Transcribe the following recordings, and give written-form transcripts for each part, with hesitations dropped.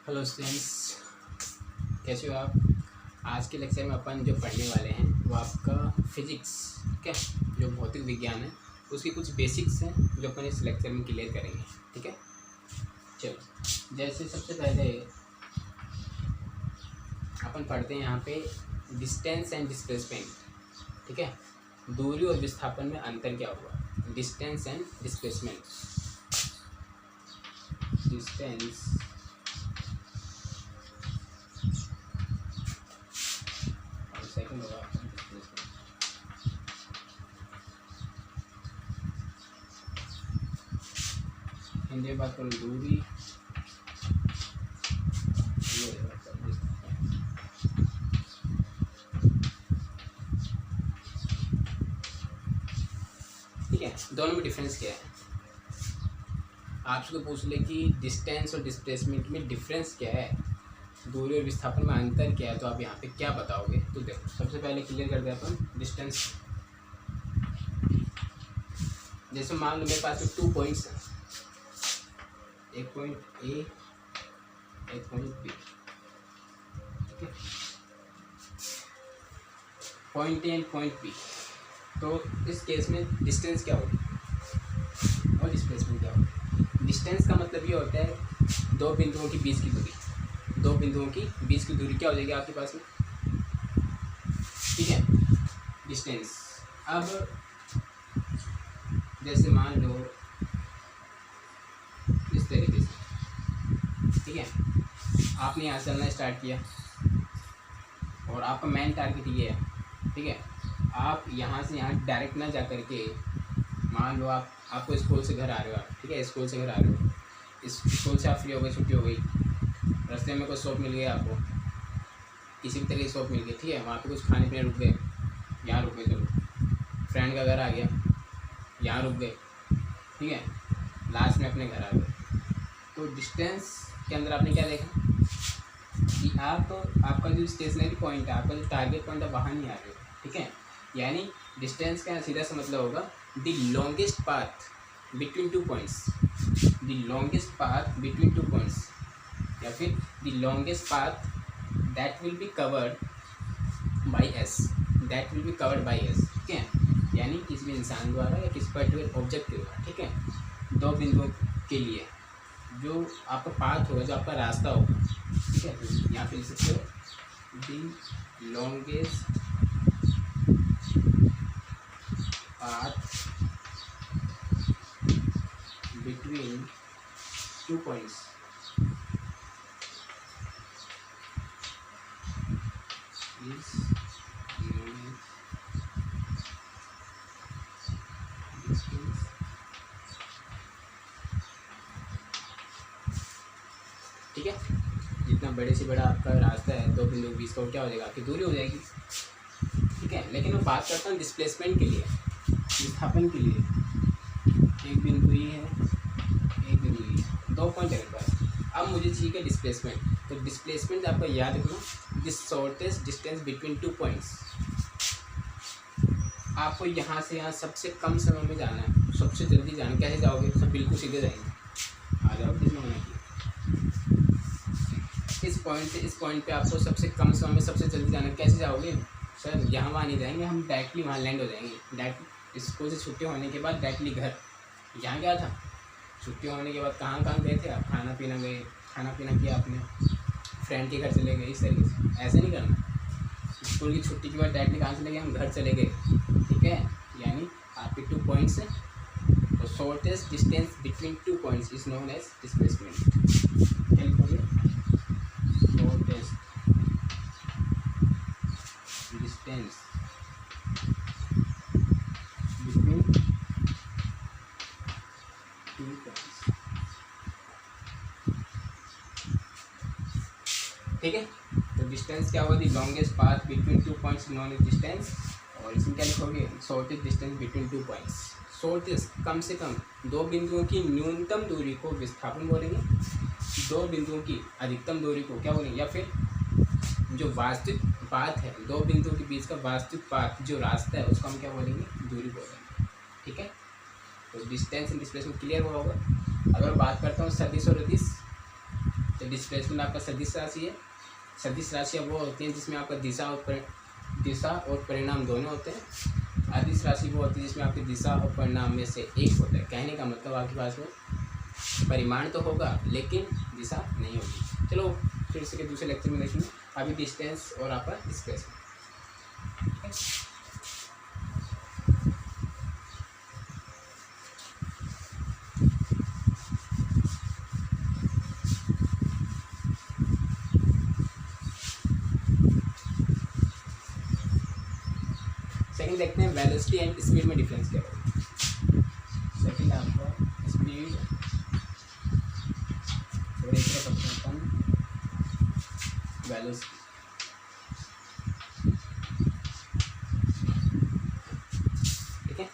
Hello students, कैसे हो आप। आज के लेक्चर में अपन जो पढ़ने वाले हैं वो आपका फिजिक्स, ठीक है, जो भौतिक विज्ञान है उसकी कुछ बेसिक्स हैं जो अपन इस लेक्चर में क्लियर करेंगे। ठीक है, चलो जैसे सबसे पहले अपन पढ़ते हैं यहाँ पे डिस्टेंस एंड डिस्प्लेसमेंट। ठीक है, दूरी और विस्थापन में अंतर क्या हुआ। Distance and displacement. Distance second होगा हिंदी में बात करूँ दूरी, ठीक है। दोनों में डिफरेंस क्या है। आपसे पूछ ले कि डिस्टेंस और डिस्प्लेसमेंट में डिफरेंस क्या है, दूरी और विस्थापन में अंतर क्या है, तो आप यहाँ पे क्या बताओगे। तो देखो, सबसे पहले क्लियर कर दे अपन डिस्टेंस। जैसे मान लो मेरे पास में 2 पॉइंट्स हैं, एक पॉइंट ए, एक पॉइंट बी। ठीक है, point A and point B. तो इस केस में डिस्टेंस क्या होगी और डिस्प्लेसमेंट क्या होगी। डिस्टेंस का मतलब ये होता है दो बिंदुओं के बीच की दूरी। दो बिंदुओं की बीच की दूरी क्या हो जाएगी आपके पास में, ठीक है, डिस्टेंस। अब जैसे मान लो इस तरीके से, ठीक है, आपने यहाँ से चलना स्टार्ट किया और आपका मेन टारगेट ये है, ठीक है। आप यहाँ से यहाँ डायरेक्ट ना जा करके, मान लो आपको स्कूल से घर आ रहे हो आप, ठीक है, स्कूल से घर आ रहे हो, इस स्कूल से आप फ्री हो गए, छुट्टी हो गई, रास्ते में कोई शॉप मिल गया आपको, किसी भी तरह की शॉप मिल गई, ठीक है, वहाँ पे कुछ खाने पीने रुक गए, यहाँ रुक गए, चलो फ्रेंड का घर आ गया, यहाँ रुक गए, ठीक है, लास्ट में अपने घर आ गए। तो डिस्टेंस के अंदर आपने क्या देखा कि आपका जो स्टेशनरी पॉइंट है, आपका जो टारगेट पॉइंट है, वहाँ नहीं आ रहे हो, ठीक है। यानी डिस्टेंस का सीधा सा मतलब होगा the longest path between 2 points. The longest path between 2 points, या फिर the longest path that will be covered by S, that will be covered by S, ठीक है। यानी किसी भी इंसान द्वारा या किसी पर्टिकुलर ऑब्जेक्ट के द्वारा, ठीक है, दो बिंदुओं के लिए जो आपका पाथ होगा, जो आपका रास्ता होगा, ठीक है। तो यहाँ पे लिख सकते हो the longest path between 2 points is distance। ठीक है, जितना बड़े से बड़ा आपका रास्ता है, दो बिंदु के बीच का, क्या हो जाएगा, आपकी दूरी हो जाएगी, ठीक है। लेकिन मैं बात करता हूँ डिस्प्लेसमेंट के लिए, विस्थापन के लिए। एक बिंदु ये है, एक बिंदु ये है, 2 पॉइंट है मेरे पास। अब मुझे चाहिए डिस्प्लेसमेंट। तो डिस्प्लेसमेंट आपका याद रखना, this shortest distance between 2 points. आपको यहाँ से यहाँ सबसे कम समय में जाना है, सबसे जल्दी जाना। कैसे जाओगे, सब बिल्कुल सीधे जाएंगे। आ जाओ, कितना होना चाहिए, इस पॉइंट से इस पॉइंट पे आपको सबसे कम समय में सबसे जल्दी जाना। कैसे जाओगे सर, यहाँ वहाँ नहीं जाएंगे, हम डायरेक्टली वहाँ लैंड हो जाएंगे। डायरेक्ट स्कूल से छुट्टी होने के बाद डायरेक्टली घर। यहाँ क्या था, छुट्टी होने के बाद कहाँ कहाँ गए थे आप, खाना पीना गए, खाना पीना किया आपने, फ्रेंड के घर चले गए, इस तरीके से। ऐसे नहीं करना। स्कूल की छुट्टी के बाद डायरेक्टली कहाँ चले गए, हम घर चले गए, ठीक है। यानी आपके 2 पॉइंट्स हैं, तो shortest distance between 2 points is known as displacement. Help हो गया, शॉर्टेस्ट डिस्टेंस बिटवीन 2 पॉइंट्स, ठीक है। तो डिस्टेंस क्या होगा, the longest path between 2 points known as distance. और इसमें क्या लिखोगे, shortest distance between 2 points. Shortest कम से कम, दो बिंदुओं की न्यूनतम दूरी को विस्थापन बोलेंगे, दो बिंदुओं की अधिकतम दूरी को क्या बोलेंगे, या फिर जो वास्तविक पाथ है, दो बिंदुओं के बीच का वास्तविक पाथ जो रास्ता है, उसको हम क्या बोलेंगे, दूरी बोलेंगे, ठीक है। तो डिस्टेंस एंड डिस्प्लेसमेंट क्लियर हुआ होगा। अगर बात करता हूँ सदिश और अदिश, तो तो डिस्प्लेसमेंट आपका सदिश राशि है। सदिश राशियाँ वो होती हैं जिसमें आपका दिशा और परिणाम दोनों होते हैं। अदिश राशि वो होती है जिसमें आपकी दिशा और परिणाम में से एक होता है। कहने का मतलब आपके पास में परिमाण तो होगा लेकिन दिशा नहीं होगी। चलो फिर से दूसरे लेक्चर में देखेंगे। अभी डिस्टेंस और आपका डिस्प्लेसमेंट। सेकंड देखते हैं वेलोसिटी एंड स्पीड में डिफरेंस क्या है। सेकंड आपका स्पीड और एक तरफ अपन वेलोसिटी। ठीक है,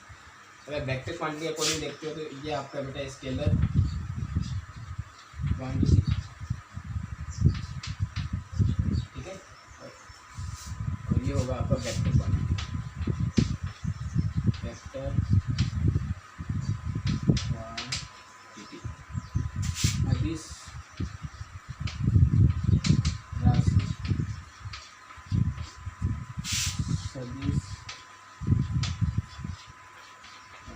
अगर वेक्टर क्वांटिटी अकॉर्डिंग देखते हो तो ये आपका बेटा स्केलर क्वांटिटी। ठीक है, और ये होगा आपका वेक्टर क्वांटिटी। वेक्टर क्वांटिटी अदिश राशि सदिश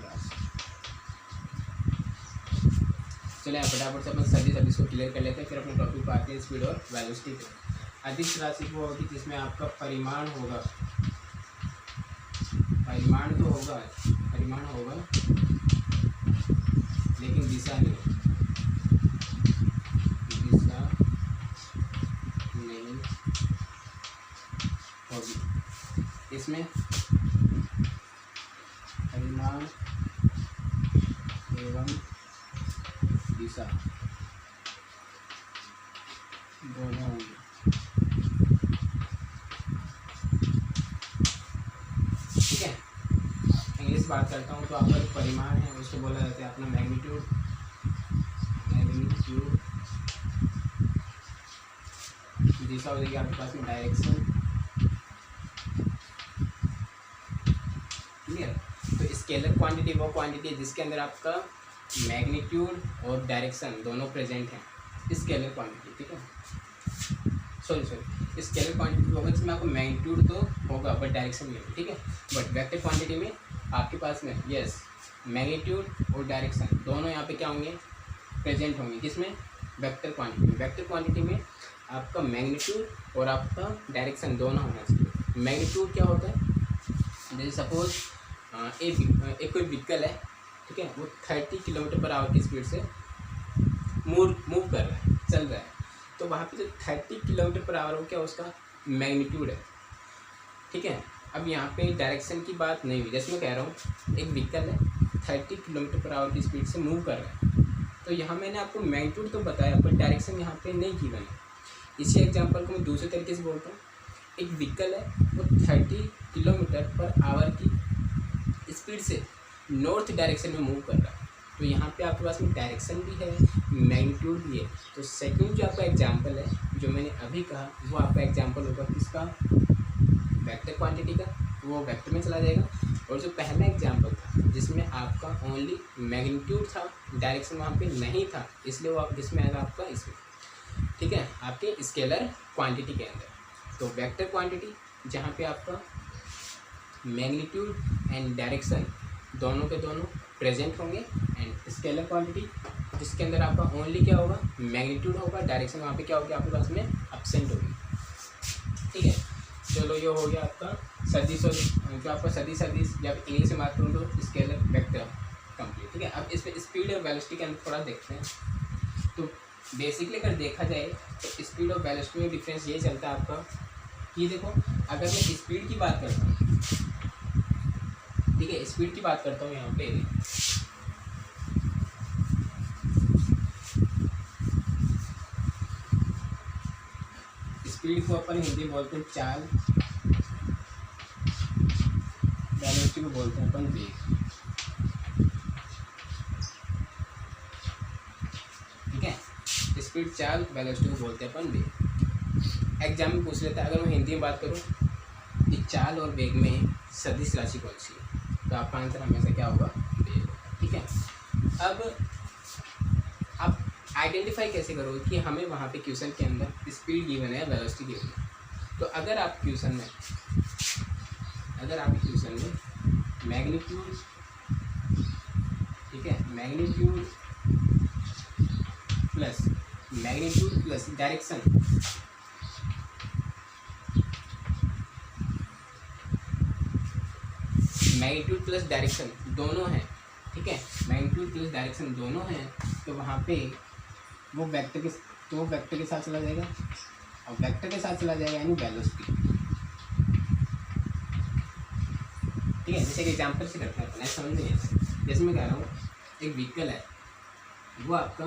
राशि। चलिए फटाफट से अपन सदिश को क्लियर कर लेते हैं, फिर अपने टॉपिक पर आते हैं स्पीड और वेलोसिटी पे। अदिश राशि वो होगी जिसमें आपका परिमाण होगा, परिमाण तो होगा, परिमाण होगा लेकिन दिशा नहीं, दिशा नहीं होगी। इसमें परिमाण एवं दिशा दोनों होंगे। ठीक है, इंग्लिश बात करता हूँ तो आपका जो परिमाण है उसको बोला जाता है अपना मैग्नीट्यूड। मैग्नीट्यूड दिशा हो जाएगी आपके पास में डायरेक्शन। क्लियर। तो स्केलर क्वांटिटी वो क्वांटिटी है जिसके अंदर आपका मैग्नीट्यूड और डायरेक्शन दोनों प्रेजेंट हैं। स्केलर क्वांटिटी, ठीक है, सॉरी स्केलर क्वांटिटी होगा जिसमें आपको मैग्नीट्यूड तो होगा बट डायरेक्शन नहीं होगी। ठीक है, बट वेक्टर क्वांटिटी में आपके पास में यस मैग्नीट्यूड और डायरेक्शन दोनों यहाँ पे क्या होंगे, प्रेजेंट होंगे। किसमें, वेक्टर क्वांटिटी में। वेक्टर क्वांटिटी में आपका मैग्नीट्यूड और आपका डायरेक्शन दोनों होना चाहिए। मैग्नीट्यूड क्या होता है, जैसे सपोज एक कोई व्हीकल है, ठीक है, वो 30 किलोमीटर पर आवर की स्पीड से मूव कर रहा है, चल रहा है, तो वहाँ पे जो 30 किलोमीटर पर आवर हो क्या उसका मैग्नीट्यूड है। ठीक है, अब यहाँ पे डायरेक्शन की बात नहीं हुई। जैसे मैं कह रहा हूँ एक व्हीकल है 30 किलोमीटर पर आवर की स्पीड से मूव कर रहा है, तो यहाँ मैंने आपको मैग्नीट्यूड तो बताया पर डायरेक्शन यहाँ पे नहीं की मैंने। इसी एग्जांपल को मैं दूसरे तरीके से बोलता हूँ, एक व्हीकल है वो 30 किलोमीटर पर आवर की स्पीड से नॉर्थ डायरेक्शन में मूव कर रहा है, तो यहाँ पे आपके पास में डायरेक्शन भी है, मैग्नीट्यूड भी है। तो सेकंड जो आपका एग्जांपल है जो मैंने अभी कहा वो आपका एग्जांपल होगा किसका, वेक्टर क्वांटिटी का, वो वेक्टर में चला जाएगा। और जो पहला एग्जांपल था जिसमें आपका ओनली मैग्नीट्यूड था, डायरेक्शन वहाँ पे नहीं था, इसलिए वो किसमें आएगा आपका इसमें। ठीक है, आपके स्केलर क्वांटिटी के अंदर। तो वेक्टर क्वांटिटी जहाँ पे आपका मैग्नीट्यूड एंड डायरेक्शन दोनों के दोनों प्रेजेंट होंगे, एंड स्केलर क्वांटिटी जिसके अंदर आपका ओनली क्या होगा, मैग्नीट्यूड होगा, डायरेक्शन वहाँ पे क्या होगी आपके पास में एब्सेंट होगी। ठीक है, चलो ये हो गया आपका सदिश और जो आपका सदिश जब इंग्लिश में बात करूँ तो स्केलर वेक्टर कंप्लीट। ठीक है, अब इस पर स्पीड और वेलोसिटी के अंदर थोड़ा देखते हैं। तो बेसिकली अगर देखा जाए तो स्पीड और वेलोसिटी में डिफरेंस ये चलता है आपका कि देखो अगर मैं स्पीड की बात करता हूँ, ठीक है, स्पीड की बात करता हूँ यहाँ पे, स्पीड को अपन हिंदी में बोलते हैं चाल, वेलोसिटी को बोलते हैं अपन वेग। ठीक है, स्पीड चाल, वेलोसिटी को बोलते हैं अपन वेग। एग्जाम में पूछ लेता है, अगर मैं हिंदी में बात करूँ कि चाल और वेग में सदिश राशि कौन सी है, तो आपका आंसर हमेशा क्या होगा, वेग। ठीक है, अब आप आइडेंटिफाई कैसे करोगे कि हमें वहाँ पे क्वेश्चन के अंदर स्पीड गिवन है, वेलोसिटी गिवन है। तो अगर आप क्वेश्चन में मैग्नीट्यूड, ठीक है, magnitude plus direction, magnitude plus direction दोनों हैं, ठीक है, मैग्नीट्यूड प्लस डायरेक्शन दोनों हैं, तो वहाँ पे वो वेक्टर के साथ चला जाएगा, और वेक्टर के साथ चला जाएगा यानी वेलोसिटी, ठीक है। जैसे कि एग्जाम्पल से करते हैं, ऐसा समझ नहीं है। जैसे मैं कह रहा हूँ एक व्हीकल है, वो आपका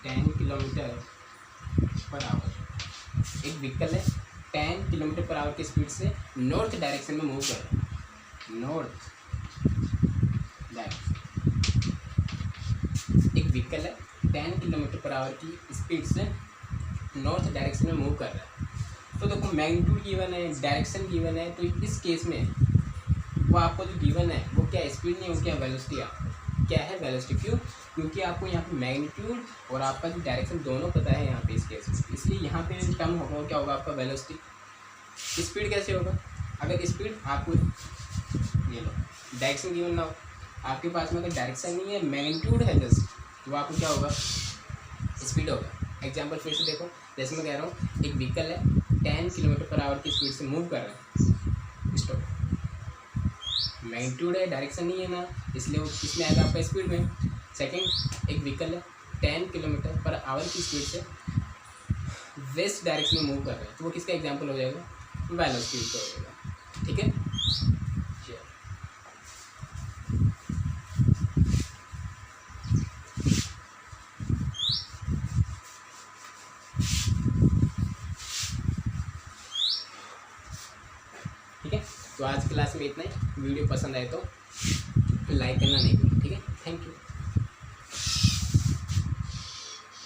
10 किलोमीटर पर आवर, एक व्हीकल है 10 किलोमीटर पर आवर की स्पीड से नॉर्थ डायरेक्शन में मूव कर रहा है, नॉर्थ डायरेक्शन। एक व्हीकल है 10 किलोमीटर पर आवर की स्पीड से नॉर्थ डायरेक्शन में मूव कर रहा है। तो देखो मैग्नीट्यूड गिवन है, डायरेक्शन गिवन है, तो इस केस में वो आपको जो गिवन है वो क्या स्पीड नहीं, वो क्या वेलोसिटी क्या है, वेलोसिटी। क्यों? क्योंकि आपको यहाँ पे मैग्नीट्यूड और आपका जो डायरेक्शन दोनों पता है यहाँ पे इस केस में, इसलिए यहाँ पे जो टर्म होगा वो क्या होगा, आपका वेलोसिटी। स्पीड कैसे होगा, अगर स्पीड आपको ये लो डायरेक्शन गिवन ना हो, आपके पास में अगर डायरेक्शन नहीं है, मैग्नीट्यूड है जस्ट, तो आपको क्या होगा, स्पीड होगा। एग्जाम्पल फिर से देखो, जैसे मैं कह रहा हूँ एक व्हीकल है 10 किलोमीटर पर आवर की स्पीड से मूव कर रहा है, स्टॉप, मैग्नीट्यूड है, डायरेक्शन नहीं है ना, इसलिए वो किसमें आएगा, आपका स्पीड में। सेकंड, एक व्हीकल है 10 किलोमीटर पर आवर की स्पीड से वेस्ट डायरेक्शन में मूव कर रहा है, तो वो किसका एग्जाम्पल हो जाएगा, वेलोसिटी का हो जाएगा, ठीक है। तो आज क्लास में इतना ही। वीडियो पसंद आए तो लाइक करना नहीं भूलें, ठीक है। Thank you.